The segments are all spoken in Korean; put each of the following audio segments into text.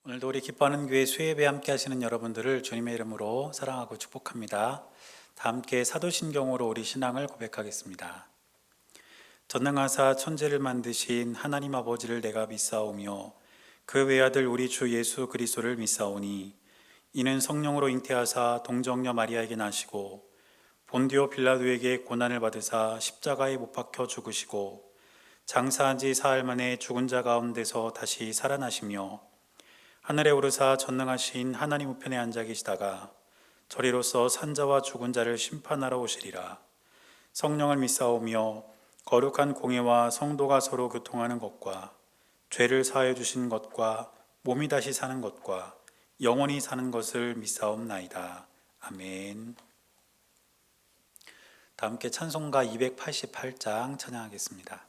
오늘도 우리 기뻐하는 교회 수예배 함께 하시는 여러분들을 주님의 이름으로 사랑하고 축복합니다. 다 함께 사도신경으로 우리 신앙을 고백하겠습니다. 전능하사 천지를 만드신 하나님 아버지를 내가 믿사오며 그 외아들 우리 주 예수 그리스도를 믿사오니 이는 성령으로 잉태하사 동정녀 마리아에게 나시고 본디오 빌라도에게 고난을 받으사 십자가에 못 박혀 죽으시고 장사한 지 사흘 만에 죽은 자 가운데서 다시 살아나시며 하늘에 오르사 전능하신 하나님 우편에 앉아 계시다가 저리로서 산자와 죽은 자를 심판하러 오시리라. 성령을 믿사오며 거룩한 공예와 성도가 서로 교통하는 것과 죄를 사하여 주신 것과 몸이 다시 사는 것과 영원히 사는 것을 믿사옵나이다. 아멘. 다 함께 찬송가 288장 찬양하겠습니다.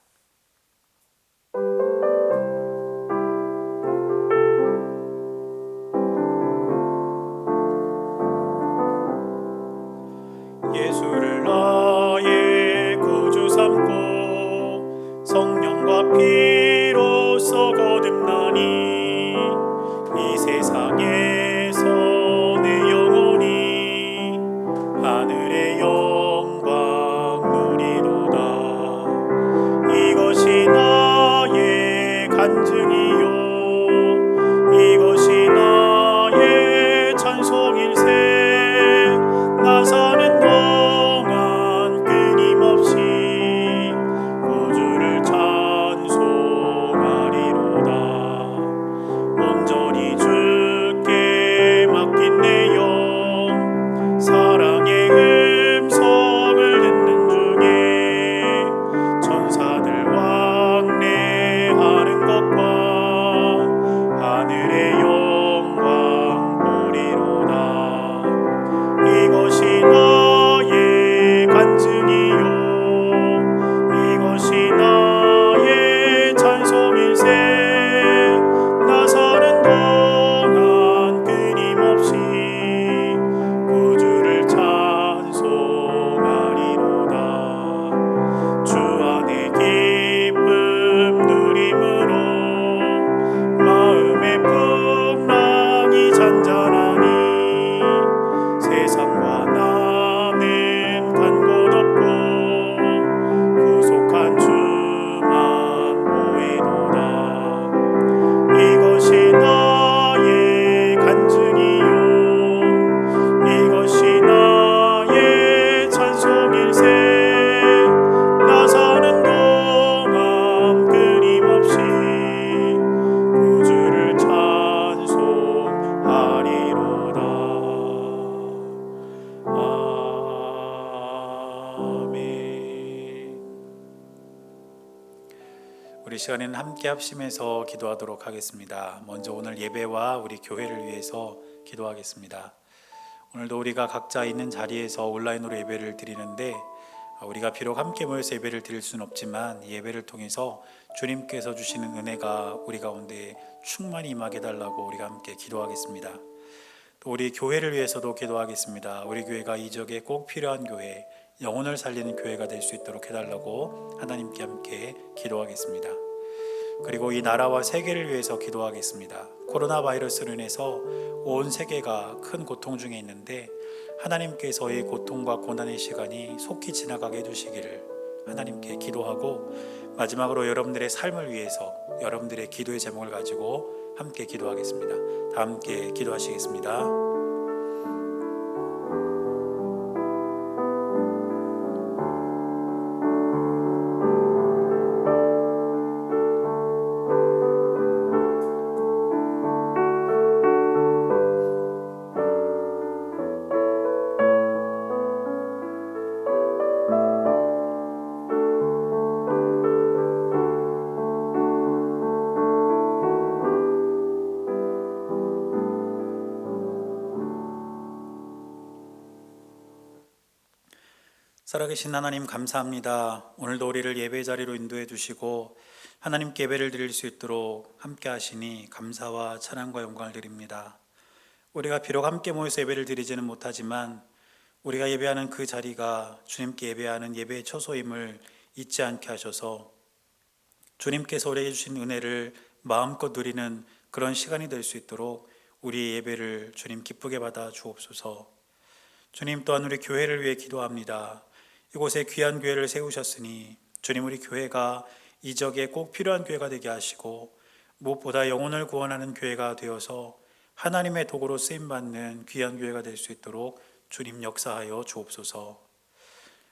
예수를 나의 구주 삼고 성령과 피로써 거듭나니 이 세상에서 내 영혼이 하늘의 영광 누리도다. 이것이 나의 간증이요 이것이 나의 찬송일세. 나 사는 동안 끊임없이 구주를 찬송하리로다. 온전히 주께 맡긴 내 영 사랑의 음성을 듣는 중에 천사들 왕래하는 것과 하늘의 영광 보리로다. 이것이 나의 간증이요 이것이 나의 찬송일세. 나 사는 동안 끊임없이 구주를 찬송하리로다. 주 안에 기쁨 누림으로 마음의 풍랑이 잔잔하니 세상과 나는 간 곳 없고 구속한 주만 보이도다. 이것이 나의 간증이요 이것이 나의 찬송일세. 나 사는 동안 끊임없이 구주를 찬송하리로다. 아멘. 우리 시간에는 함께 합심해서 기도하도록 하겠습니다. 먼저 오늘 예배와 우리 교회를 위해서 기도하겠습니다. 오늘도 우리가 각자 있는 자리에서 온라인으로 예배를 드리는데 우리가 비록 함께 모여서 예배를 드릴 수는 없지만 예배를 통해서 주님께서 주시는 은혜가 우리 가운데 충만히 임하게 달라고 우리가 함께 기도하겠습니다. 또 우리 교회를 위해서도 기도하겠습니다. 우리 교회가 이 지역에 꼭 필요한 교회, 영혼을 살리는 교회가 될 수 있도록 해달라고 하나님께 함께 기도하겠습니다. 그리고 이 나라와 세계를 위해서 기도하겠습니다. 코로나 바이러스로 인해서 온 세계가 큰 고통 중에 있는데 하나님께서 이 고통과 고난의 시간이 속히 지나가게 해주시기를 하나님께 기도하고, 마지막으로 여러분들의 삶을 위해서 여러분들의 기도의 제목을 가지고 함께 기도하겠습니다. 다 함께 기도하시겠습니다. 살아계신 하나님 감사합니다. 오늘도 우리를 예배 자리로 인도해 주시고 하나님께 예배를 드릴 수 있도록 함께 하시니 감사와 찬양과 영광을 드립니다. 우리가 비록 함께 모여서 예배를 드리지는 못하지만 우리가 예배하는 그 자리가 주님께 예배하는 예배의 처소임을 잊지 않게 하셔서 주님께서 우리에게 주신 은혜를 마음껏 누리는 그런 시간이 될 수 있도록 우리의 예배를 주님 기쁘게 받아 주옵소서. 주님, 또한 우리 교회를 위해 기도합니다. 이곳에 귀한 교회를 세우셨으니 주님, 우리 교회가 이적에 꼭 필요한 교회가 되게 하시고 무엇보다 영혼을 구원하는 교회가 되어서 하나님의 도구로 쓰임받는 귀한 교회가 될 수 있도록 주님 역사하여 주옵소서.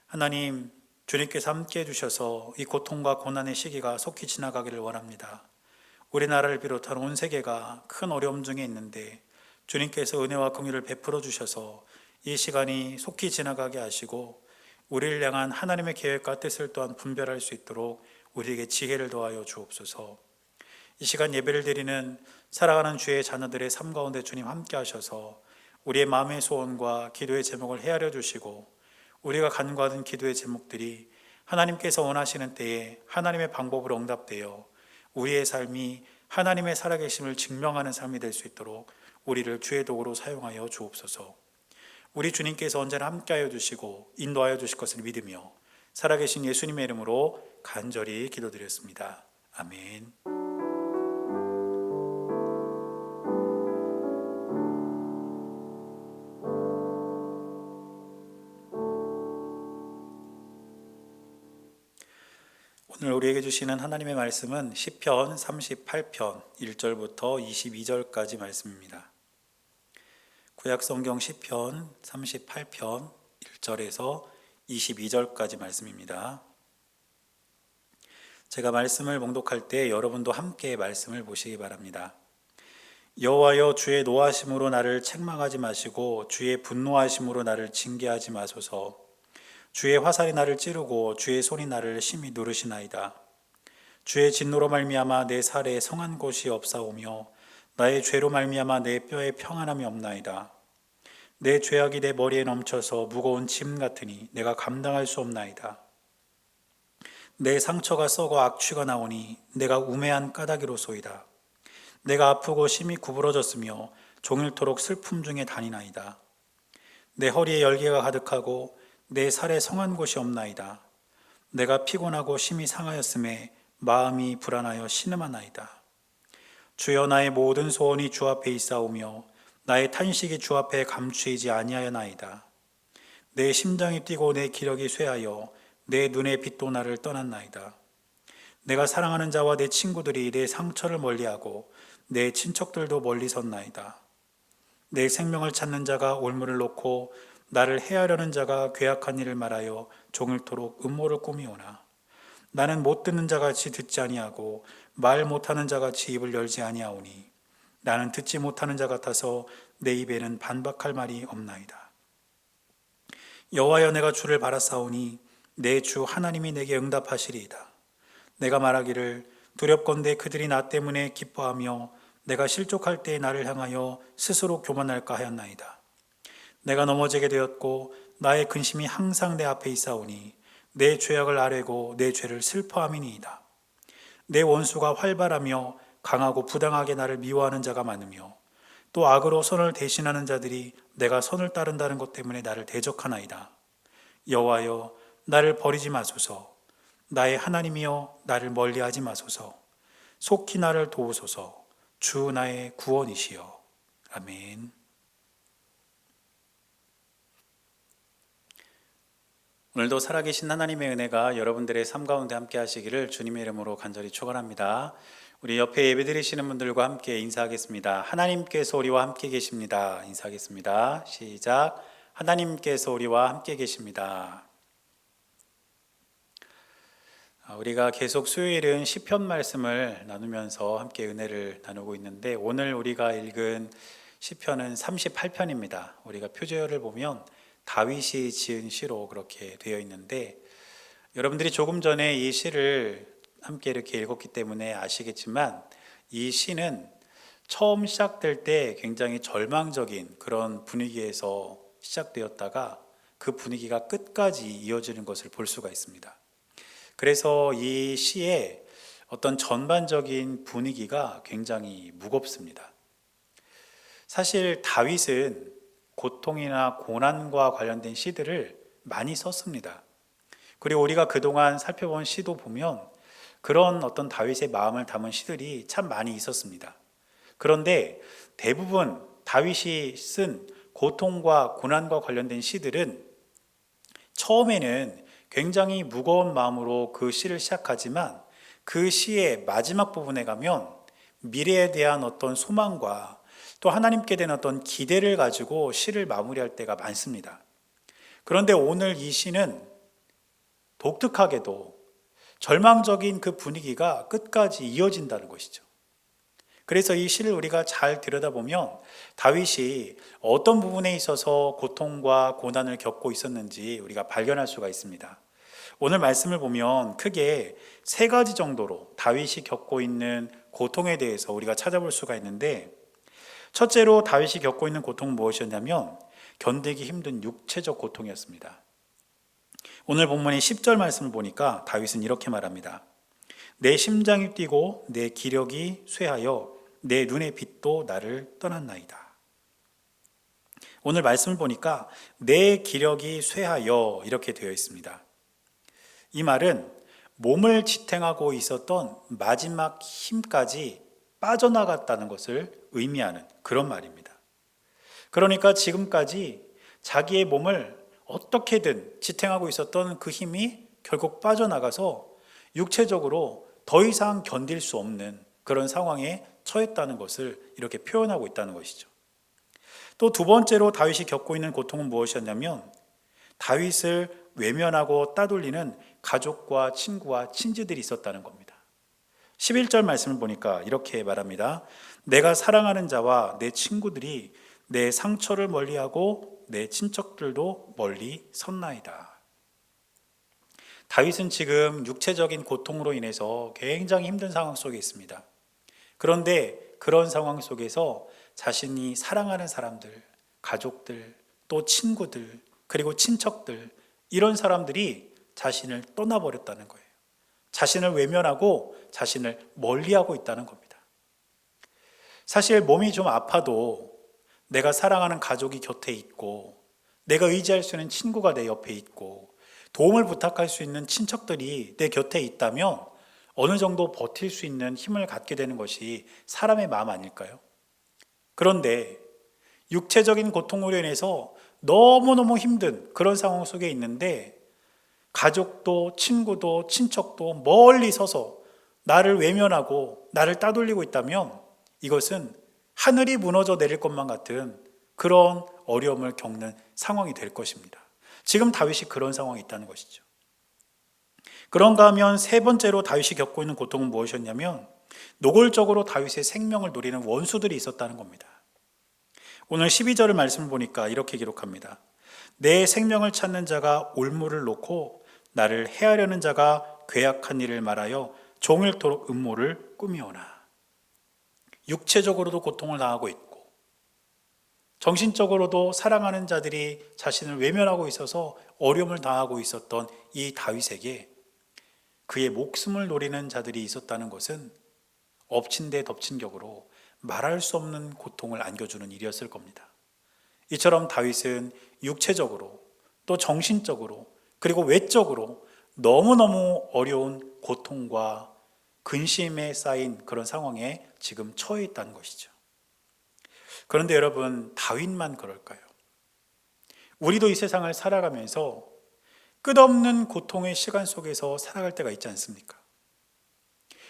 하나님, 주님께서 함께 해주셔서 이 고통과 고난의 시기가 속히 지나가기를 원합니다. 우리나라를 비롯한 온 세계가 큰 어려움 중에 있는데 주님께서 은혜와 긍휼을 베풀어 주셔서 이 시간이 속히 지나가게 하시고 우리를 향한 하나님의 계획과 뜻을 또한 분별할 수 있도록 우리에게 지혜를 더하여 주옵소서. 이 시간 예배를 드리는 사랑하는 주의 자녀들의 삶 가운데 주님 함께 하셔서 우리의 마음의 소원과 기도의 제목을 헤아려 주시고 우리가 간구하는 기도의 제목들이 하나님께서 원하시는 때에 하나님의 방법으로 응답되어 우리의 삶이 하나님의 살아계심을 증명하는 삶이 될 수 있도록 우리를 주의 도구로 사용하여 주옵소서. 우리 주님께서 언제나 함께하여 주시고 인도하여 주실 것을 믿으며 살아계신 예수님의 이름으로 간절히 기도드렸습니다. 아멘. 오늘 우리에게 주시는 하나님의 말씀은 시편 38편 1절부터 22절까지 말씀입니다. 구약성경 시편 38편 1절에서 22절까지 말씀입니다. 제가 말씀을 봉독할 때 여러분도 함께 말씀을 보시기 바랍니다. 여호와여, 주의 노하심으로 나를 책망하지 마시고 주의 분노하심으로 나를 징계하지 마소서. 주의 화살이 나를 찌르고 주의 손이 나를 심히 누르시나이다. 주의 진노로 말미암아 내 살에 성한 곳이 없사오며 나의 죄로 말미암아 내 뼈에 평안함이 없나이다. 내 죄악이 내 머리에 넘쳐서 무거운 짐 같으니 내가 감당할 수 없나이다. 내 상처가 썩어 악취가 나오니 내가 우매한 까닭이로소이다. 내가 아프고 심히 구부러졌으며 종일토록 슬픔 중에 다니나이다. 내 허리에 열개가 가득하고 내 살에 성한 곳이 없나이다. 내가 피곤하고 심히 상하였음에 마음이 불안하여 신음하나이다. 주여, 나의 모든 소원이 주 앞에 있사오며 나의 탄식이 주 앞에 감추이지 아니하여나이다. 내 심장이 뛰고 내 기력이 쇠하여 내 눈의 빛도 나를 떠났나이다. 내가 사랑하는 자와 내 친구들이 내 상처를 멀리하고 내 친척들도 멀리 섰나이다. 내 생명을 찾는 자가 올무를 놓고 나를 해하려는 자가 괴악한 일을 말하여 종일토록 음모를 꾸미오나 나는 못 듣는 자같이 듣지 아니하고 말 못하는 자같이 입을 열지 아니하오니 나는 듣지 못하는 자 같아서 내 입에는 반박할 말이 없나이다. 여호와여, 내가 주를 바라사오니 내 주 하나님이 내게 응답하시리이다. 내가 말하기를 두렵건대 그들이 나 때문에 기뻐하며 내가 실족할 때 나를 향하여 스스로 교만할까 하였나이다. 내가 넘어지게 되었고 나의 근심이 항상 내 앞에 있사오니 내 죄악을 아뢰고 내 죄를 슬퍼함이니이다. 내 원수가 활발하며 강하고 부당하게 나를 미워하는 자가 많으며 또 악으로 선을 대신하는 자들이 내가 선을 따른다는 것 때문에 나를 대적하나이다. 여호와여, 나를 버리지 마소서. 나의 하나님이여, 나를 멀리하지 마소서. 속히 나를 도우소서. 주 나의 구원이시여. 아멘. 오늘도 살아계신 하나님의 은혜가 여러분들의 삶 가운데 함께 하시기를 주님의 이름으로 간절히 축원합니다. 우리 옆에 예배드리시는 분들과 함께 인사하겠습니다. 하나님께서 우리와 함께 계십니다. 인사하겠습니다. 시작. 하나님께서 우리와 함께 계십니다. 우리가 계속 수요일은 시편 말씀을 나누면서 함께 은혜를 나누고 있는데 오늘 우리가 읽은 시편은 38편입니다. 우리가 표제어를 보면 다윗이 지은 시로 그렇게 되어 있는데 여러분들이 조금 전에 이 시를 함께 이렇게 읽었기 때문에 아시겠지만 이 시는 처음 시작될 때 굉장히 절망적인 그런 분위기에서 시작되었다가 그 분위기가 끝까지 이어지는 것을 볼 수가 있습니다. 그래서 이 시의 어떤 전반적인 분위기가 굉장히 무겁습니다. 사실 다윗은 고통이나 고난과 관련된 시들을 많이 썼습니다. 그리고 우리가 그동안 살펴본 시도 보면 그런 어떤 다윗의 마음을 담은 시들이 참 많이 있었습니다. 그런데 대부분 다윗이 쓴 고통과 고난과 관련된 시들은 처음에는 굉장히 무거운 마음으로 그 시를 시작하지만 그 시의 마지막 부분에 가면 미래에 대한 어떤 소망과 또 하나님께 대한 어떤 기대를 가지고 시를 마무리할 때가 많습니다. 그런데 오늘 이 시는 독특하게도 절망적인 그 분위기가 끝까지 이어진다는 것이죠. 그래서 이 시를 우리가 잘 들여다보면 다윗이 어떤 부분에 있어서 고통과 고난을 겪고 있었는지 우리가 발견할 수가 있습니다. 오늘 말씀을 보면 크게 세 가지 정도로 다윗이 겪고 있는 고통에 대해서 우리가 찾아볼 수가 있는데, 첫째로 다윗이 겪고 있는 고통은 무엇이었냐면 견디기 힘든 육체적 고통이었습니다. 오늘 본문의 10절 말씀을 보니까 다윗은 이렇게 말합니다. 내 심장이 뛰고 내 기력이 쇠하여 내 눈의 빛도 나를 떠났나이다. 오늘 말씀을 보니까 내 기력이 쇠하여 이렇게 되어 있습니다. 이 말은 몸을 지탱하고 있었던 마지막 힘까지 빠져나갔다는 것을 의미하는 그런 말입니다. 그러니까 지금까지 자기의 몸을 어떻게든 지탱하고 있었던 그 힘이 결국 빠져나가서 육체적으로 더 이상 견딜 수 없는 그런 상황에 처했다는 것을 이렇게 표현하고 있다는 것이죠. 또 두 번째로 다윗이 겪고 있는 고통은 무엇이었냐면 다윗을 외면하고 따돌리는 가족과 친구와 친지들이 있었다는 겁니다. 11절 말씀을 보니까 이렇게 말합니다. 내가 사랑하는 자와 내 친구들이 내 상처를 멀리하고 내 친척들도 멀리 섰나이다. 다윗은 지금 육체적인 고통으로 인해서 굉장히 힘든 상황 속에 있습니다. 그런데 그런 상황 속에서 자신이 사랑하는 사람들, 가족들, 또 친구들, 그리고 친척들, 이런 사람들이 자신을 떠나버렸다는 거예요. 자신을 외면하고 자신을 멀리하고 있다는 겁니다. 사실 몸이 좀 아파도 내가 사랑하는 가족이 곁에 있고, 내가 의지할 수 있는 친구가 내 옆에 있고, 도움을 부탁할 수 있는 친척들이 내 곁에 있다면 어느 정도 버틸 수 있는 힘을 갖게 되는 것이 사람의 마음 아닐까요? 그런데 육체적인 고통으로 인해서 너무너무 힘든 그런 상황 속에 있는데 가족도 친구도 친척도 멀리 서서 나를 외면하고 나를 따돌리고 있다면 이것은 하늘이 무너져 내릴 것만 같은 그런 어려움을 겪는 상황이 될 것입니다. 지금 다윗이 그런 상황이 있다는 것이죠. 그런가 하면 세 번째로 다윗이 겪고 있는 고통은 무엇이었냐면 노골적으로 다윗의 생명을 노리는 원수들이 있었다는 겁니다. 오늘 12절을 말씀을 보니까 이렇게 기록합니다. 내 생명을 찾는 자가 올무를 놓고 나를 해하려는 자가 괴악한 일을 말하여 종일토록 음모를 꾸미오나. 육체적으로도 고통을 당하고 있고 정신적으로도 사랑하는 자들이 자신을 외면하고 있어서 어려움을 당하고 있었던 이 다윗에게 그의 목숨을 노리는 자들이 있었다는 것은 엎친 데 덮친 격으로 말할 수 없는 고통을 안겨주는 일이었을 겁니다. 이처럼 다윗은 육체적으로 또 정신적으로 그리고 외적으로 너무너무 어려운 고통과 근심에 쌓인 그런 상황에 지금 처해 있다는 것이죠. 그런데 여러분, 다윗만 그럴까요? 우리도 이 세상을 살아가면서 끝없는 고통의 시간 속에서 살아갈 때가 있지 않습니까?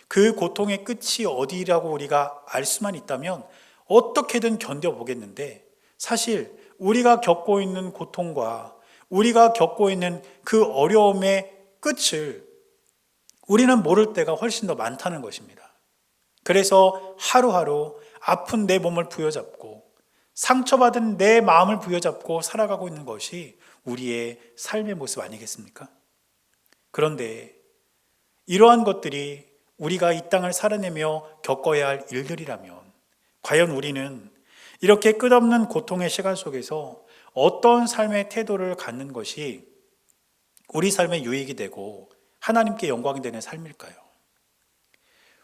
그 고통의 끝이 어디라고 우리가 알 수만 있다면 어떻게든 견뎌보겠는데, 사실 우리가 겪고 있는 고통과 우리가 겪고 있는 그 어려움의 끝을 우리는 모를 때가 훨씬 더 많다는 것입니다. 그래서 하루하루 아픈 내 몸을 부여잡고 상처받은 내 마음을 부여잡고 살아가고 있는 것이 우리의 삶의 모습 아니겠습니까? 그런데 이러한 것들이 우리가 이 땅을 살아내며 겪어야 할 일들이라면 과연 우리는 이렇게 끝없는 고통의 시간 속에서 어떤 삶의 태도를 갖는 것이 우리 삶에 유익이 되고 하나님께 영광이 되는 삶일까요?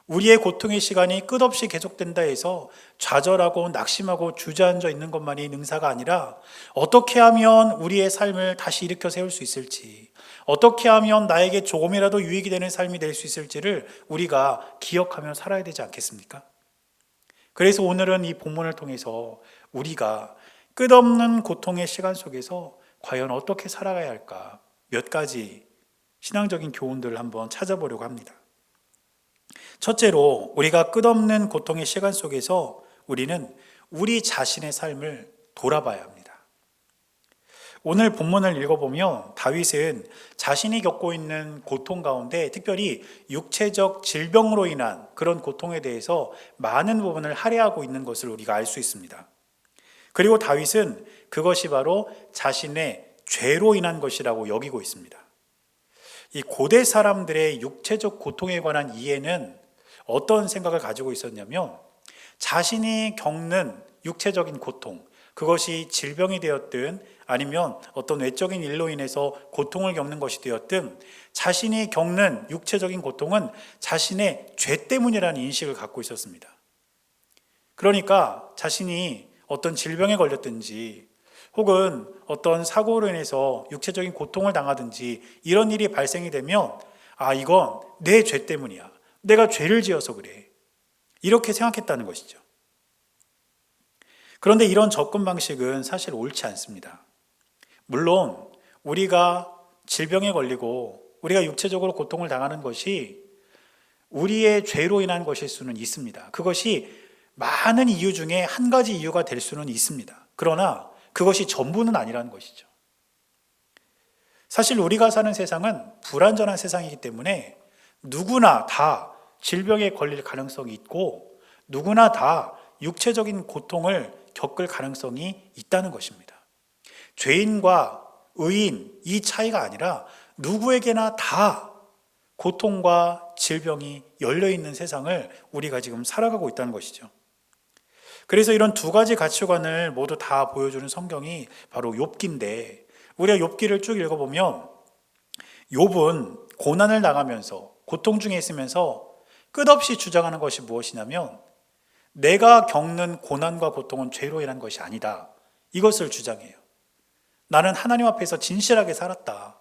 우리의 고통의 시간이 끝없이 계속된다 해서 좌절하고 낙심하고 주저앉아 있는 것만이 능사가 아니라 어떻게 하면 우리의 삶을 다시 일으켜 세울 수 있을지, 어떻게 하면 나에게 조금이라도 유익이 되는 삶이 될 수 있을지를 우리가 기억하며 살아야 되지 않겠습니까? 그래서 오늘은 이 본문을 통해서 우리가 끝없는 고통의 시간 속에서 과연 어떻게 살아가야 할까 몇 가지 신앙적인 교훈들을 한번 찾아보려고 합니다. 첫째로 우리가 끝없는 고통의 시간 속에서 우리는 우리 자신의 삶을 돌아봐야 합니다. 오늘 본문을 읽어보면 다윗은 자신이 겪고 있는 고통 가운데 특별히 육체적 질병으로 인한 그런 고통에 대해서 많은 부분을 할애하고 있는 것을 우리가 알 수 있습니다. 그리고 다윗은 그것이 바로 자신의 죄로 인한 것이라고 여기고 있습니다. 이 고대 사람들의 육체적 고통에 관한 이해는 어떤 생각을 가지고 있었냐면 자신이 겪는 육체적인 고통, 그것이 질병이 되었든 아니면 어떤 외적인 일로 인해서 고통을 겪는 것이 되었든 자신이 겪는 육체적인 고통은 자신의 죄 때문이라는 인식을 갖고 있었습니다. 그러니까 자신이 어떤 질병에 걸렸든지 혹은 어떤 사고로 인해서 육체적인 고통을 당하든지 이런 일이 발생이 되면 이건 내 죄 때문이야. 내가 죄를 지어서 그래. 이렇게 생각했다는 것이죠. 그런데 이런 접근 방식은 사실 옳지 않습니다. 물론 우리가 질병에 걸리고 우리가 육체적으로 고통을 당하는 것이 우리의 죄로 인한 것일 수는 있습니다. 그것이 많은 이유 중에 한 가지 이유가 될 수는 있습니다. 그러나 그것이 전부는 아니라는 것이죠. 사실 우리가 사는 세상은 불완전한 세상이기 때문에 누구나 다 질병에 걸릴 가능성이 있고 누구나 다 육체적인 고통을 겪을 가능성이 있다는 것입니다. 죄인과 의인 이 차이가 아니라 누구에게나 다 고통과 질병이 열려있는 세상을 우리가 지금 살아가고 있다는 것이죠. 그래서 이런 두 가지 가치관을 모두 다 보여주는 성경이 바로 욥기인데 우리가 욥기를 쭉 읽어보면 욥은 고난을 당하면서 고통 중에 있으면서 끝없이 주장하는 것이 무엇이냐면 내가 겪는 고난과 고통은 죄로 인한 것이 아니다. 이것을 주장해요. 나는 하나님 앞에서 진실하게 살았다.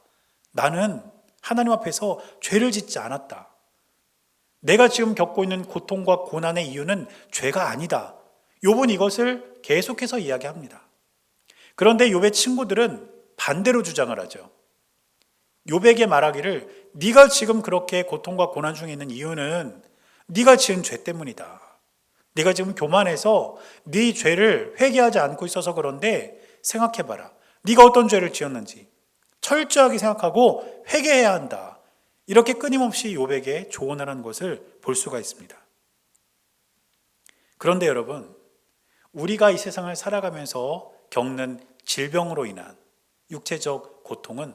나는 하나님 앞에서 죄를 짓지 않았다. 내가 지금 겪고 있는 고통과 고난의 이유는 죄가 아니다. 욥은 이것을 계속해서 이야기합니다. 그런데 욥의 친구들은 반대로 주장을 하죠. 욥에게 말하기를 네가 지금 그렇게 고통과 고난 중에 있는 이유는 네가 지은 죄 때문이다. 네가 지금 교만해서 네 죄를 회개하지 않고 있어서 그런데 생각해봐라. 네가 어떤 죄를 지었는지 철저하게 생각하고 회개해야 한다. 이렇게 끊임없이 욥에게 조언을 하는 것을 볼 수가 있습니다. 그런데 여러분, 우리가 이 세상을 살아가면서 겪는 질병으로 인한 육체적 고통은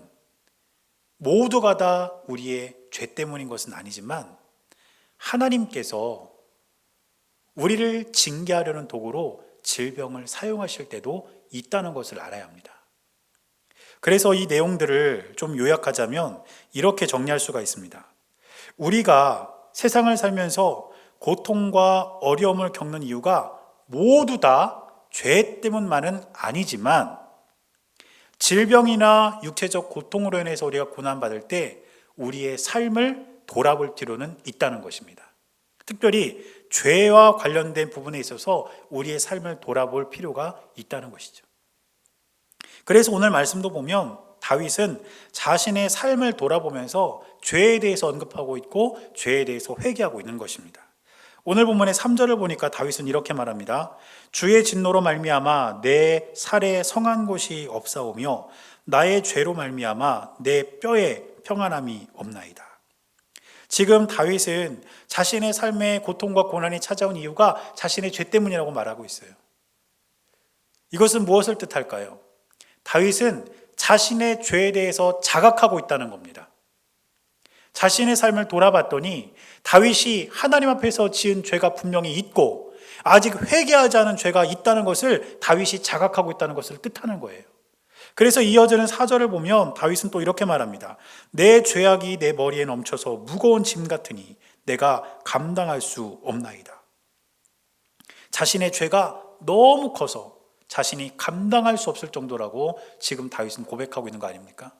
모두가 다 우리의 죄 때문인 것은 아니지만 하나님께서 우리를 징계하려는 도구로 질병을 사용하실 때도 있다는 것을 알아야 합니다. 그래서 이 내용들을 좀 요약하자면 이렇게 정리할 수가 있습니다. 우리가 세상을 살면서 고통과 어려움을 겪는 이유가 모두 다 죄 때문만은 아니지만 질병이나 육체적 고통으로 인해서 우리가 고난받을 때 우리의 삶을 돌아볼 필요는 있다는 것입니다. 특별히 죄와 관련된 부분에 있어서 우리의 삶을 돌아볼 필요가 있다는 것이죠. 그래서 오늘 말씀도 보면 다윗은 자신의 삶을 돌아보면서 죄에 대해서 언급하고 있고 죄에 대해서 회개하고 있는 것입니다. 오늘 본문의 3절을 보니까 다윗은 이렇게 말합니다. 주의 진노로 말미암아 내 살에 성한 곳이 없사오며 나의 죄로 말미암아 내 뼈에 평안함이 없나이다. 지금 다윗은 자신의 삶에 고통과 고난이 찾아온 이유가 자신의 죄 때문이라고 말하고 있어요. 이것은 무엇을 뜻할까요? 다윗은 자신의 죄에 대해서 자각하고 있다는 겁니다. 자신의 삶을 돌아봤더니 다윗이 하나님 앞에서 지은 죄가 분명히 있고 아직 회개하지 않은 죄가 있다는 것을 다윗이 자각하고 있다는 것을 뜻하는 거예요. 그래서 이어지는 4절을 보면 다윗은 또 이렇게 말합니다. 내 죄악이 내 머리에 넘쳐서 무거운 짐 같으니 내가 감당할 수 없나이다. 자신의 죄가 너무 커서 자신이 감당할 수 없을 정도라고 지금 다윗은 고백하고 있는 거 아닙니까?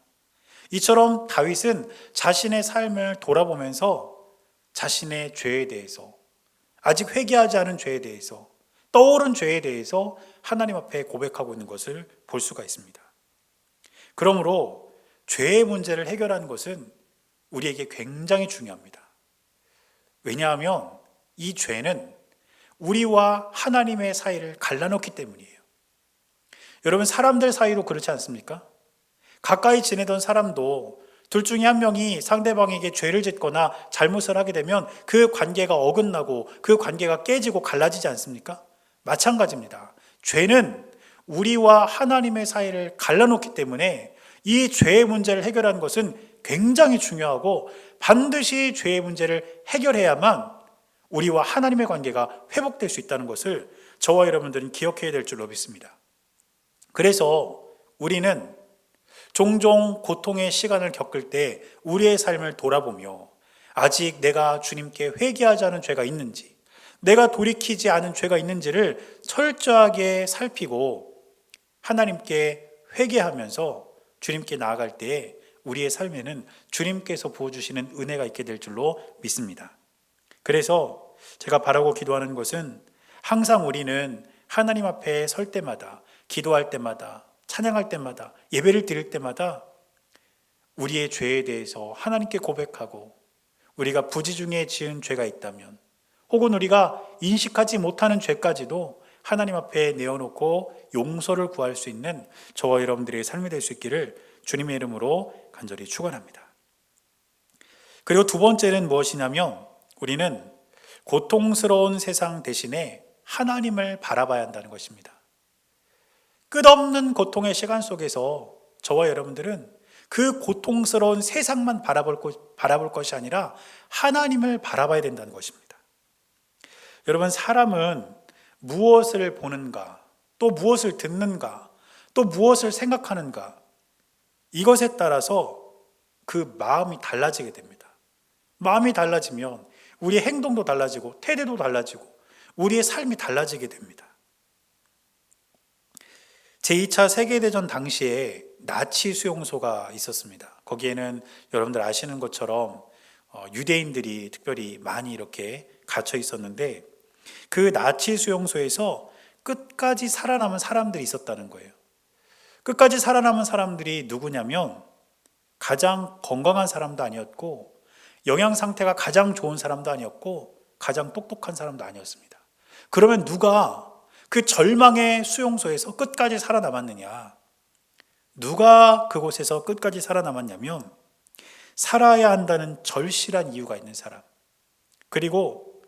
이처럼 다윗은 자신의 삶을 돌아보면서 자신의 죄에 대해서 아직 회개하지 않은 죄에 대해서, 떠오른 죄에 대해서 하나님 앞에 고백하고 있는 것을 볼 수가 있습니다. 그러므로 죄의 문제를 해결하는 것은 우리에게 굉장히 중요합니다. 왜냐하면 이 죄는 우리와 하나님의 사이를 갈라놓기 때문이에요. 여러분, 사람들 사이도 그렇지 않습니까? 가까이 지내던 사람도 둘 중에 한 명이 상대방에게 죄를 짓거나 잘못을 하게 되면 그 관계가 어긋나고 그 관계가 깨지고 갈라지지 않습니까? 마찬가지입니다. 죄는 우리와 하나님의 사이를 갈라놓기 때문에 이 죄의 문제를 해결하는 것은 굉장히 중요하고 반드시 죄의 문제를 해결해야만 우리와 하나님의 관계가 회복될 수 있다는 것을 저와 여러분들은 기억해야 될 줄로 믿습니다. 그래서 우리는 종종 고통의 시간을 겪을 때 우리의 삶을 돌아보며 아직 내가 주님께 회개하지 않은 죄가 있는지, 내가 돌이키지 않은 죄가 있는지를 철저하게 살피고 하나님께 회개하면서 주님께 나아갈 때에 우리의 삶에는 주님께서 부어주시는 은혜가 있게 될 줄로 믿습니다. 그래서 제가 바라고 기도하는 것은 항상 우리는 하나님 앞에 설 때마다, 기도할 때마다, 찬양할 때마다, 예배를 드릴 때마다 우리의 죄에 대해서 하나님께 고백하고, 우리가 부지 중에 지은 죄가 있다면 혹은 우리가 인식하지 못하는 죄까지도 하나님 앞에 내어놓고 용서를 구할 수 있는 저와 여러분들의 삶이 될 수 있기를 주님의 이름으로 간절히 축원합니다. 그리고 두 번째는 무엇이냐면 우리는 고통스러운 세상 대신에 하나님을 바라봐야 한다는 것입니다. 끝없는 고통의 시간 속에서 저와 여러분들은 그 고통스러운 세상만 바라볼 것이 아니라 하나님을 바라봐야 된다는 것입니다. 여러분, 사람은 무엇을 보는가, 또 무엇을 듣는가, 또 무엇을 생각하는가, 이것에 따라서 그 마음이 달라지게 됩니다. 마음이 달라지면 우리의 행동도 달라지고 태도도 달라지고 우리의 삶이 달라지게 됩니다. 제2차 세계대전 당시에 나치 수용소가 있었습니다. 거기에는 여러분들 아시는 것처럼 유대인들이 특별히 많이 이렇게 갇혀 있었는데 그 나치 수용소에서 끝까지 살아남은 사람들이 있었다는 거예요. 끝까지 살아남은 사람들이 누구냐면 가장 건강한 사람도 아니었고 영양 상태가 가장 좋은 사람도 아니었고 가장 똑똑한 사람도 아니었습니다. 그러면 누가 그 절망의 수용소에서 끝까지 살아남았느냐? 누가 그곳에서 끝까지 살아남았냐면 살아야 한다는 절실한 이유가 있는 사람, 그리고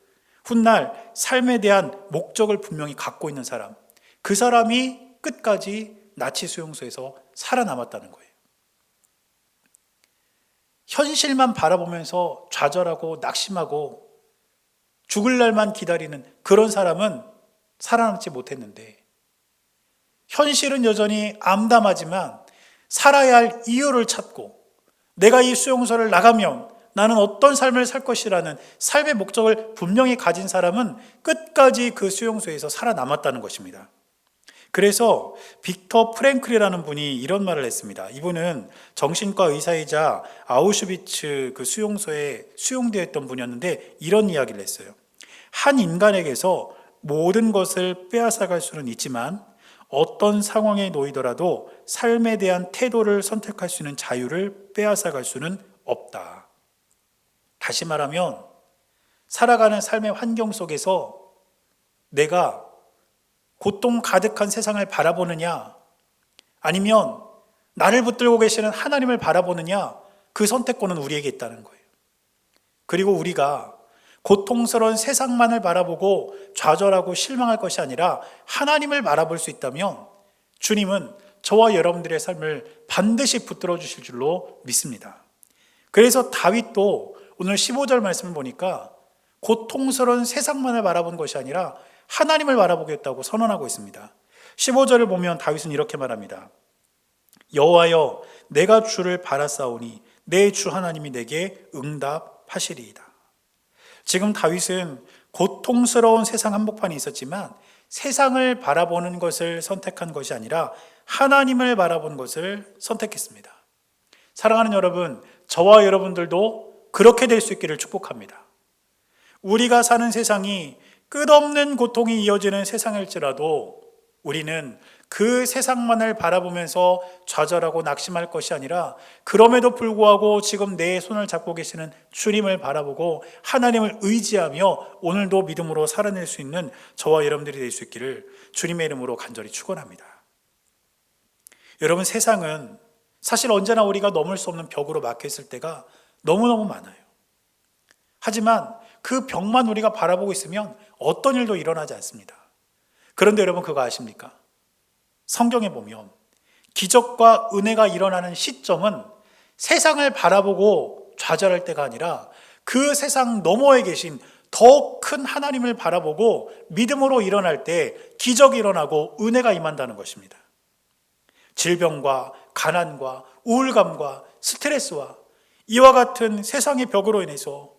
훗날 삶에 대한 목적을 분명히 갖고 있는 사람, 그 사람이 끝까지 나치 수용소에서 살아남았다는 거예요. 현실만 바라보면서 좌절하고 낙심하고 죽을 날만 기다리는 그런 사람은 살아남지 못했는데, 현실은 여전히 암담하지만 살아야 할 이유를 찾고 내가 이 수용소를 나가면 나는 어떤 삶을 살 것이라는 삶의 목적을 분명히 가진 사람은 끝까지 그 수용소에서 살아남았다는 것입니다. 그래서 빅터 프랭클이라는 분이 이런 말을 했습니다. 이분은 정신과 의사이자 아우슈비츠 그 수용소에 수용되어 있던 분이었는데 이런 이야기를 했어요. 한 인간에게서 모든 것을 빼앗아갈 수는 있지만 어떤 상황에 놓이더라도 삶에 대한 태도를 선택할 수 있는 자유를 빼앗아갈 수는 없다. 다시 말하면 살아가는 삶의 환경 속에서 내가 고통 가득한 세상을 바라보느냐, 아니면 나를 붙들고 계시는 하나님을 바라보느냐, 그 선택권은 우리에게 있다는 거예요. 그리고 우리가 고통스러운 세상만을 바라보고 좌절하고 실망할 것이 아니라 하나님을 바라볼 수 있다면 주님은 저와 여러분들의 삶을 반드시 붙들어 주실 줄로 믿습니다. 그래서 다윗도 오늘 15절 말씀을 보니까 고통스러운 세상만을 바라본 것이 아니라 하나님을 바라보겠다고 선언하고 있습니다. 15절을 보면 다윗은 이렇게 말합니다. 여호와여, 내가 주를 바라사오니 내 주 하나님이 내게 응답하시리이다. 지금 다윗은 고통스러운 세상 한복판이 있었지만 세상을 바라보는 것을 선택한 것이 아니라 하나님을 바라보는 것을 선택했습니다. 사랑하는 여러분, 저와 여러분들도 그렇게 될 수 있기를 축복합니다. 우리가 사는 세상이 끝없는 고통이 이어지는 세상일지라도 우리는 그 세상만을 바라보면서 좌절하고 낙심할 것이 아니라 그럼에도 불구하고 지금 내 손을 잡고 계시는 주님을 바라보고 하나님을 의지하며 오늘도 믿음으로 살아낼 수 있는 저와 여러분들이 될 수 있기를 주님의 이름으로 간절히 축원합니다. 여러분, 세상은 사실 언제나 우리가 넘을 수 없는 벽으로 막혀있을 때가 너무너무 많아요. 하지만 그 벽만 우리가 바라보고 있으면 어떤 일도 일어나지 않습니다. 그런데 여러분, 그거 아십니까? 성경에 보면 기적과 은혜가 일어나는 시점은 세상을 바라보고 좌절할 때가 아니라 그 세상 너머에 계신 더 큰 하나님을 바라보고 믿음으로 일어날 때 기적이 일어나고 은혜가 임한다는 것입니다. 질병과 가난과 우울감과 스트레스와 이와 같은 세상의 벽으로 인해서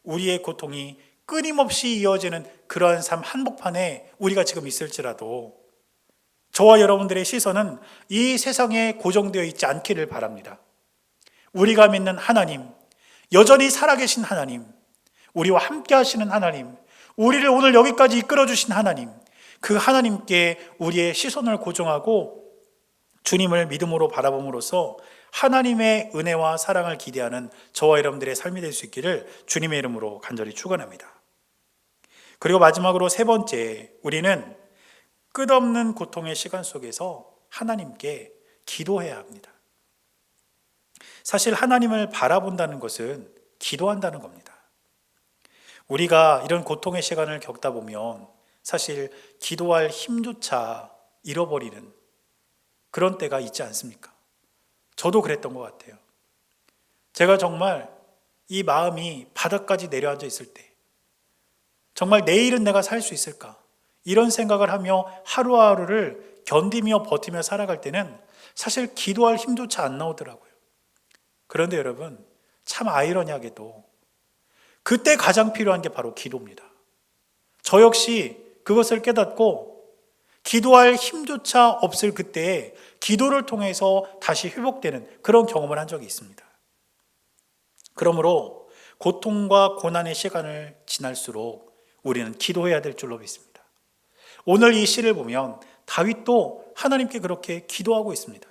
우리의 고통이 끊임없이 이어지는 그러한 삶 한복판에 우리가 지금 있을지라도 저와 여러분들의 시선은 이 세상에 고정되어 있지 않기를 바랍니다. 우리가 믿는 하나님, 여전히 살아계신 하나님, 우리와 함께 하시는 하나님, 우리를 오늘 여기까지 이끌어 주신 하나님, 그 하나님께 우리의 시선을 고정하고 주님을 믿음으로 바라봄으로써 하나님의 은혜와 사랑을 기대하는 저와 여러분들의 삶이 될 수 있기를 주님의 이름으로 간절히 축원합니다. 그리고 마지막으로 세 번째, 우리는 끝없는 고통의 시간 속에서 하나님께 기도해야 합니다. 사실 하나님을 바라본다는 것은 기도한다는 겁니다. 우리가 이런 고통의 시간을 겪다 보면 사실 기도할 힘조차 잃어버리는 그런 때가 있지 않습니까? 저도 그랬던 것 같아요. 제가 정말 이 마음이 바닥까지 내려앉아 있을 때, 정말 내일은 내가 살 수 있을까? 이런 생각을 하며 하루하루를 견디며 버티며 살아갈 때는 사실 기도할 힘조차 안 나오더라고요. 그런데 여러분, 참 아이러니하게도 그때 가장 필요한 게 바로 기도입니다. 저 역시 그것을 깨닫고 기도할 힘조차 없을 그때에 기도를 통해서 다시 회복되는 그런 경험을 한 적이 있습니다. 그러므로 고통과 고난의 시간을 지날수록 우리는 기도해야 될 줄로 믿습니다. 오늘 이 시를 보면 다윗도 하나님께 그렇게 기도하고 있습니다.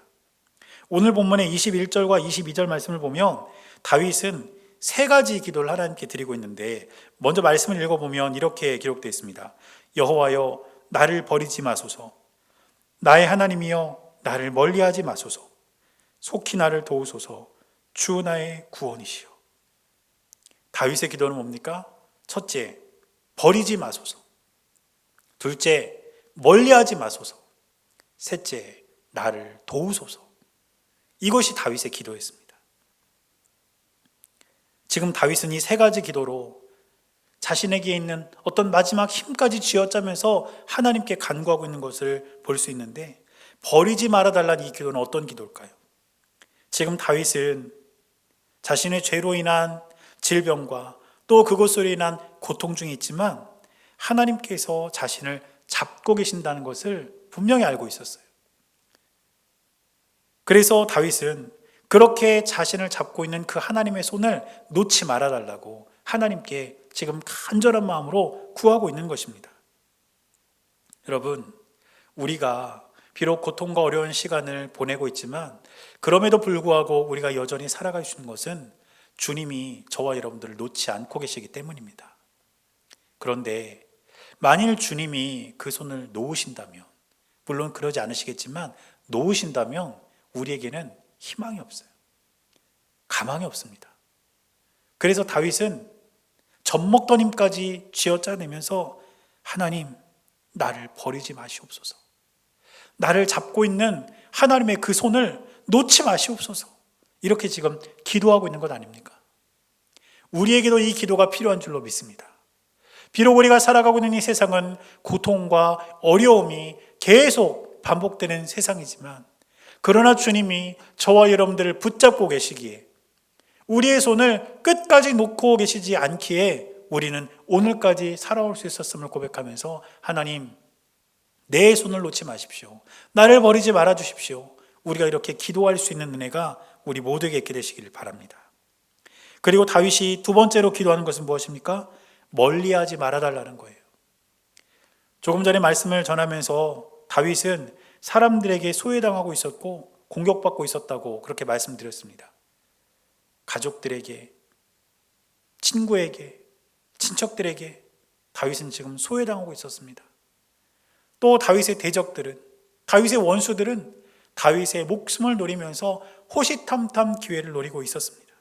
오늘 본문의 21절과 22절 말씀을 보면 다윗은 세 가지 기도를 하나님께 드리고 있는데, 먼저 말씀을 읽어보면 이렇게 기록되어 있습니다. 여호와여, 나를 버리지 마소서. 나의 하나님이여, 나를 멀리하지 마소서. 속히 나를 도우소서. 주 나의 구원이시여. 다윗의 기도는 뭡니까? 첫째, 버리지 마소서. 둘째, 멀리하지 마소서. 셋째, 나를 도우소서. 이것이 다윗의 기도였습니다. 지금 다윗은 이 세 가지 기도로 자신에게 있는 어떤 마지막 힘까지 쥐어짜면서 하나님께 간구하고 있는 것을 볼 수 있는데, 버리지 말아달라는 이 기도는 어떤 기도일까요? 지금 다윗은 자신의 죄로 인한 질병과 또 그것으로 인한 고통 중에 있지만 하나님께서 자신을 잡고 계신다는 것을 분명히 알고 있었어요. 그래서 다윗은 그렇게 자신을 잡고 있는 그 하나님의 손을 놓지 말아달라고 하나님께 지금 간절한 마음으로 구하고 있는 것입니다. 여러분, 우리가 비록 고통과 어려운 시간을 보내고 있지만 그럼에도 불구하고 우리가 여전히 살아갈 수 있는 것은 주님이 저와 여러분들을 놓지 않고 계시기 때문입니다. 그런데 만일 주님이 그 손을 놓으신다면, 물론 그러지 않으시겠지만 놓으신다면 우리에게는 희망이 없어요. 가망이 없습니다. 그래서 다윗은 젖먹던 힘까지 쥐어짜내면서 하나님, 나를 버리지 마시옵소서. 나를 잡고 있는 하나님의 그 손을 놓지 마시옵소서. 이렇게 지금 기도하고 있는 것 아닙니까? 우리에게도 이 기도가 필요한 줄로 믿습니다. 비록 우리가 살아가고 있는 이 세상은 고통과 어려움이 계속 반복되는 세상이지만, 그러나 주님이 저와 여러분들을 붙잡고 계시기에, 우리의 손을 끝까지 놓고 계시지 않기에 우리는 오늘까지 살아올 수 있었음을 고백하면서 하나님, 내 손을 놓지 마십시오. 나를 버리지 말아 주십시오. 우리가 이렇게 기도할 수 있는 은혜가 우리 모두에게 있게 되시기를 바랍니다. 그리고 다윗이 두 번째로 기도하는 것은 무엇입니까? 멀리하지 말아달라는 거예요. 조금 전에 말씀을 전하면서 다윗은 사람들에게 소외당하고 있었고 공격받고 있었다고 그렇게 말씀드렸습니다. 가족들에게, 친구에게, 친척들에게 다윗은 지금 소외당하고 있었습니다. 또 다윗의 대적들은, 다윗의 원수들은 다윗의 목숨을 노리면서 호시탐탐 기회를 노리고 있었습니다.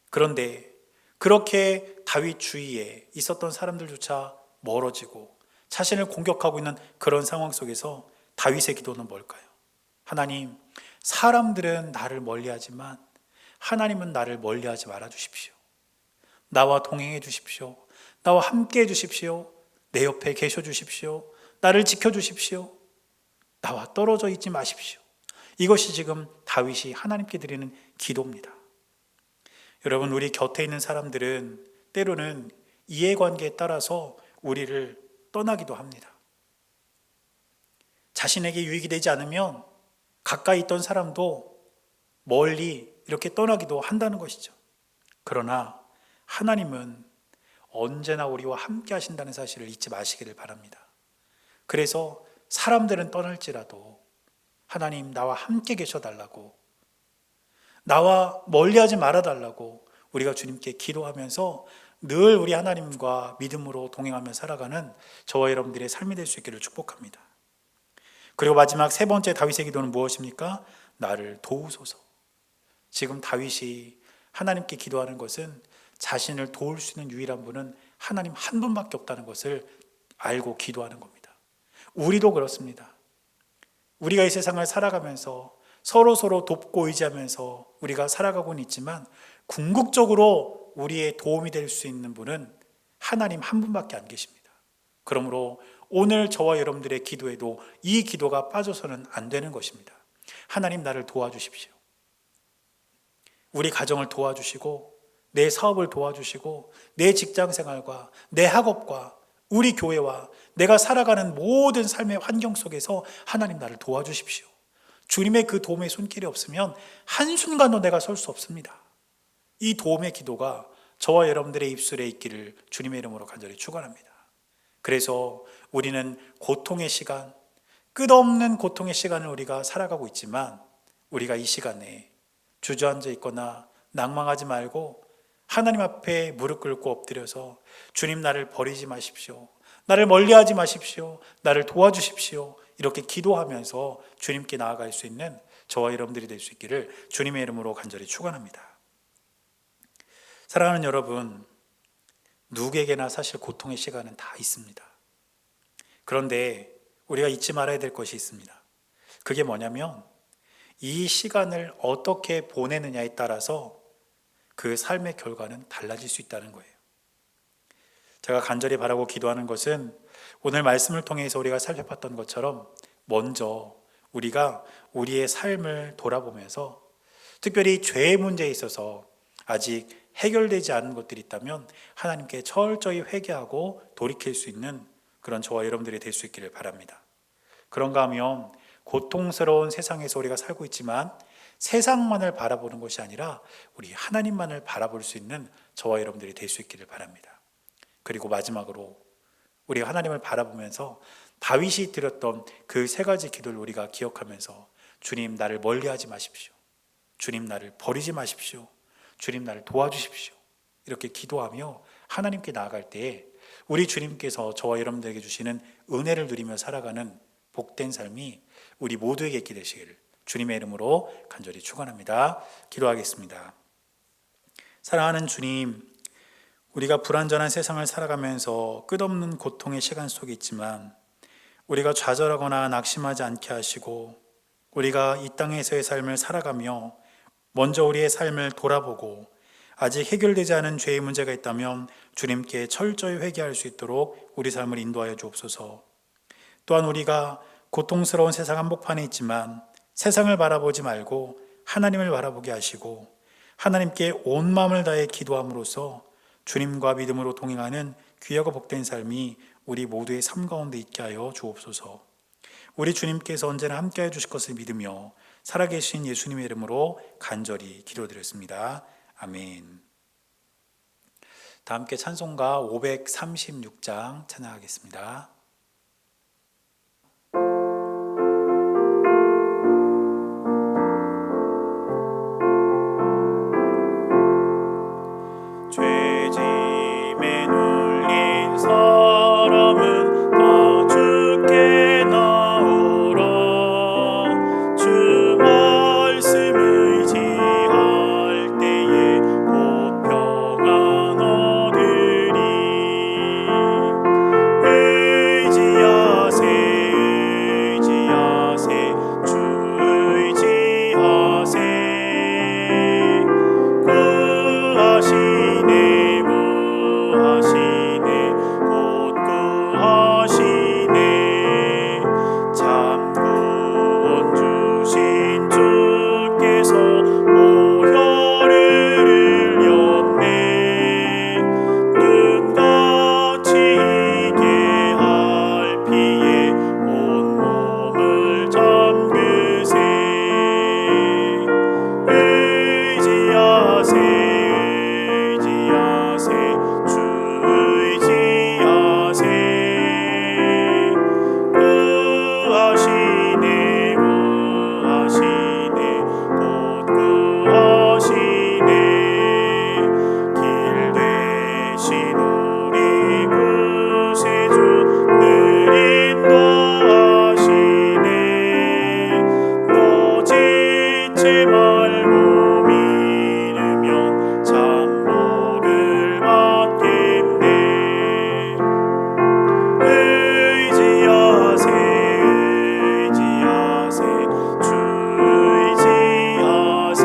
그런데 그렇게 다윗 주위에 있었던 사람들조차 멀어지고 자신을 공격하고 있는 그런 상황 속에서 다윗의 기도는 뭘까요? 하나님, 사람들은 나를 멀리하지만 하나님은 나를 멀리하지 말아 주십시오. 나와 동행해 주십시오. 나와 함께 해 주십시오. 내 옆에 계셔 주십시오. 나를 지켜 주십시오. 나와 떨어져 있지 마십시오. 이것이 지금 다윗이 하나님께 드리는 기도입니다. 여러분, 우리 곁에 있는 사람들은 때로는 이해관계에 따라서 우리를 떠나기도 합니다. 자신에게 유익이 되지 않으면 가까이 있던 사람도 멀리 이렇게 떠나기도 한다는 것이죠. 그러나 하나님은 언제나 우리와 함께 하신다는 사실을 잊지 마시기를 바랍니다. 그래서 사람들은 떠날지라도 하나님, 나와 함께 계셔달라고, 나와 멀리하지 말아달라고 우리가 주님께 기도하면서 늘 우리 하나님과 믿음으로 동행하며 살아가는 저와 여러분들의 삶이 될 수 있기를 축복합니다. 그리고 마지막 세 번째 다윗의 기도는 무엇입니까? 나를 도우소서. 지금 다윗이 하나님께 기도하는 것은 자신을 도울 수 있는 유일한 분은 하나님 한 분밖에 없다는 것을 알고 기도하는 겁니다. 우리도 그렇습니다. 우리가 이 세상을 살아가면서 서로 돕고 의지하면서 우리가 살아가고는 있지만 궁극적으로 우리의 도움이 될 수 있는 분은 하나님 한 분밖에 안 계십니다. 그러므로 오늘 저와 여러분들의 기도에도 이 기도가 빠져서는 안 되는 것입니다. 하나님, 나를 도와주십시오. 우리 가정을 도와주시고 내 사업을 도와주시고 내 직장생활과 내 학업과 우리 교회와 내가 살아가는 모든 삶의 환경 속에서 하나님, 나를 도와주십시오. 주님의 그 도움의 손길이 없으면 한순간도 내가 설 수 없습니다. 이 도움의 기도가 저와 여러분들의 입술에 있기를 주님의 이름으로 간절히 축원합니다. 그래서 우리는 고통의 시간, 끝없는 고통의 시간을 우리가 살아가고 있지만 우리가 이 시간에 주저앉아 있거나 낭망하지 말고 하나님 앞에 무릎 꿇고 엎드려서 주님, 나를 버리지 마십시오. 나를 멀리하지 마십시오. 나를 도와주십시오. 이렇게 기도하면서 주님께 나아갈 수 있는 저와 여러분들이 될 수 있기를 주님의 이름으로 간절히 축원합니다. 사랑하는 여러분, 누구에게나 사실 고통의 시간은 다 있습니다. 그런데 우리가 잊지 말아야 될 것이 있습니다. 그게 뭐냐면 이 시간을 어떻게 보내느냐에 따라서 그 삶의 결과는 달라질 수 있다는 거예요. 제가 간절히 바라고 기도하는 것은 오늘 말씀을 통해서 우리가 살펴봤던 것처럼 먼저 우리가 우리의 삶을 돌아보면서 특별히 죄의 문제에 있어서 아직 해결되지 않은 것들이 있다면 하나님께 철저히 회개하고 돌이킬 수 있는 그런 저와 여러분들이 될 수 있기를 바랍니다. 그런가 하면 고통스러운 세상에서 우리가 살고 있지만 세상만을 바라보는 것이 아니라 우리 하나님만을 바라볼 수 있는 저와 여러분들이 될 수 있기를 바랍니다. 그리고 마지막으로 우리가 하나님을 바라보면서 다윗이 드렸던 그 세 가지 기도를 우리가 기억하면서 주님, 나를 멀리하지 마십시오. 주님, 나를 버리지 마십시오. 주님, 나를 도와주십시오. 이렇게 기도하며 하나님께 나아갈 때에 우리 주님께서 저와 여러분들에게 주시는 은혜를 누리며 살아가는 복된 삶이 우리 모두에게 있게 되시기를 주님의 이름으로 간절히 축원합니다. 기도하겠습니다. 사랑하는 주님, 우리가 불완전한 세상을 살아가면서 끝없는 고통의 시간 속에 있지만 우리가 좌절하거나 낙심하지 않게 하시고 우리가 이 땅에서의 삶을 살아가며 먼저 우리의 삶을 돌아보고 아직 해결되지 않은 죄의 문제가 있다면 주님께 철저히 회개할 수 있도록 우리 삶을 인도하여 주옵소서. 또한 우리가 고통스러운 세상 한복판에 있지만 세상을 바라보지 말고 하나님을 바라보게 하시고 하나님께 온 마음을 다해 기도함으로써 주님과 믿음으로 동행하는 귀하고 복된 삶이 우리 모두의 삶 가운데 있게 하여 주옵소서. 우리 주님께서 언제나 함께해 주실 것을 믿으며 살아계신 예수님의 이름으로 간절히 기도드렸습니다. 아멘. 다 함께 찬송가 536장 찬양하겠습니다. 죄짐에 눌린 사람은 다 주께 나오라. 주 말씀 의지할 때에 곧 평안 얻으리. 의지하세 의지하세 주 의지하세. 구하시네 구하시네 곧 구하시네. 참 구원 주신 주께서 보혈을 흘렸네. 눈같이 희게 할 피에 온몸을 잠그세. 의지하세 의지하세 주 의지하세. 구하시네 구하시네 곧 구하시네. 길 되신 우리 구세주 늘 인도하시네. 너 지체 말고 믿으면 참 복을 받겠네. 의지하세 의지하세 주 의지하세.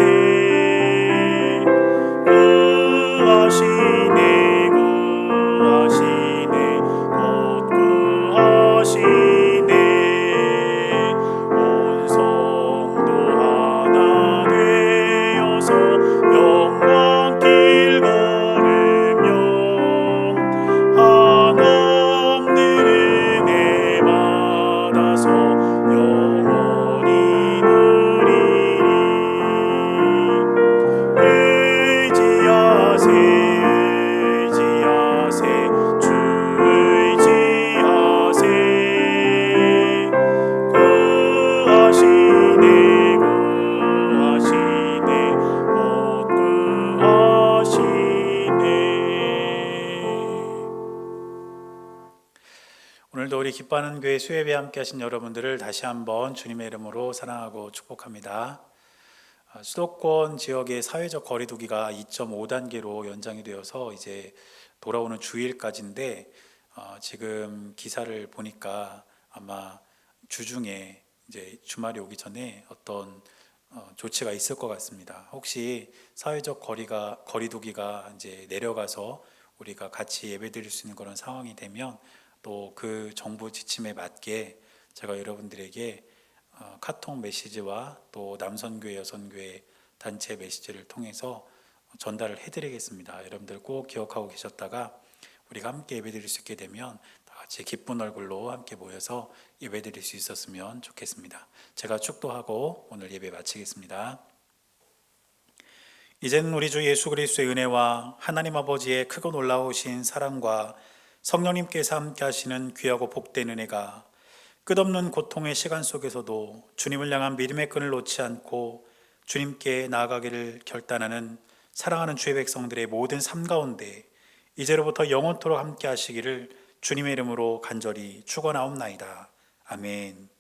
구하시네 구하시네 곧 구하시네. 온 성도 하나 되어서 영광길 걸으며 한없는 은혜 받아서 영원히 누리리. 의지하세 의지하세 주 의지하세. 구하시네 구하시네 곧 구하시네. 오늘도 우리 기뻐하는 교회 수협에 함께 하신 여러분들을 다시 한번 주님의 이름으로 사랑하고 축복합니다. 수도권 지역의 사회적 거리두기가 2.5단계로 연장이 되어서 이제 돌아오는 주일까지인데, 지금 기사를 보니까 아마 주중에 이제 주말이 오기 전에 어떤 조치가 있을 것 같습니다. 혹시 사회적 거리두기가 이제 내려가서 우리가 같이 예배드릴 수 있는 그런 상황이 되면 또 그 정부 지침에 맞게 제가 여러분들에게 카톡 메시지와 또 남선교회 여선교회 단체 메시지를 통해서 전달을 해드리겠습니다. 여러분들 꼭 기억하고 계셨다가 우리가 함께 예배드릴 수 있게 되면 다 같이 기쁜 얼굴로 함께 모여서 예배드릴 수 있었으면 좋겠습니다. 제가 축도하고 오늘 예배 마치겠습니다. 이제는 우리 주 예수 그리스도의 은혜와 하나님 아버지의 크고 놀라우신 사랑과 성령님께서 함께 하시는 귀하고 복된 은혜가 끝없는 고통의 시간 속에서도 주님을 향한 믿음의 끈을 놓지 않고 주님께 나아가기를 결단하는 사랑하는 주의 백성들의 모든 삶 가운데 이제로부터 영원토록 함께 하시기를 주님의 이름으로 간절히 축원하옵나이다. 아멘.